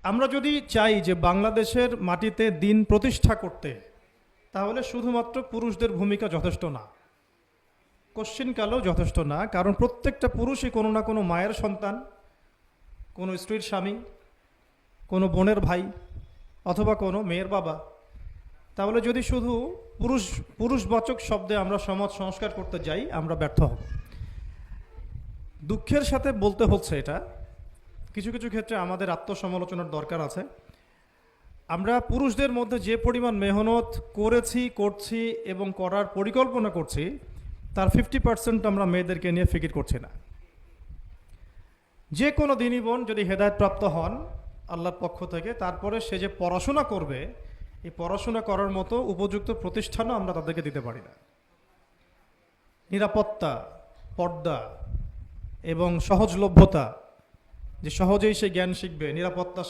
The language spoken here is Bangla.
আমরা যদি চাই যে বাংলাদেশের মাটিতে দিন প্রতিষ্ঠা করতে, তাহলে শুধুমাত্র পুরুষদের ভূমিকা যথেষ্ট না, কোশ্চিনকালেও যথেষ্ট না। কারণ প্রত্যেকটা পুরুষই কোনো না কোনো মায়ের সন্তান, কোনো স্ত্রীর স্বামী, কোনো বোনের ভাই, অথবা কোনো মেয়ের বাবা। তাহলে যদি শুধু পুরুষবাচক শব্দে আমরা সমাজ সংস্কার করতে যাই, আমরা ব্যর্থ হব। দুঃখের সাথে বলতে হচ্ছে এটা, কিছু কিছু ক্ষেত্রে আমাদের আত্মসমালোচনার দরকার আছে। আমরা পুরুষদের মধ্যে যে পরিমাণ মেহনত করেছি, করছি এবং করার পরিকল্পনা করছি, তার 50% আমরা মেয়েদেরকে নিয়ে ফিকির করছি না। যে কোনো দিনই বোন যদি হেদায়েতপ্রাপ্ত হন আল্লাহর পক্ষ থেকে, তারপরে সে যে পড়াশোনা করবে, এই পড়াশোনা করার মতো উপযুক্ত প্রতিষ্ঠানও আমরা তাদেরকে দিতে পারি না। নিরাপত্তা, পর্দা এবং সহজলভ্যতা, যে সহজেই সে জ্ঞান শিখবে, নিরাপত্তা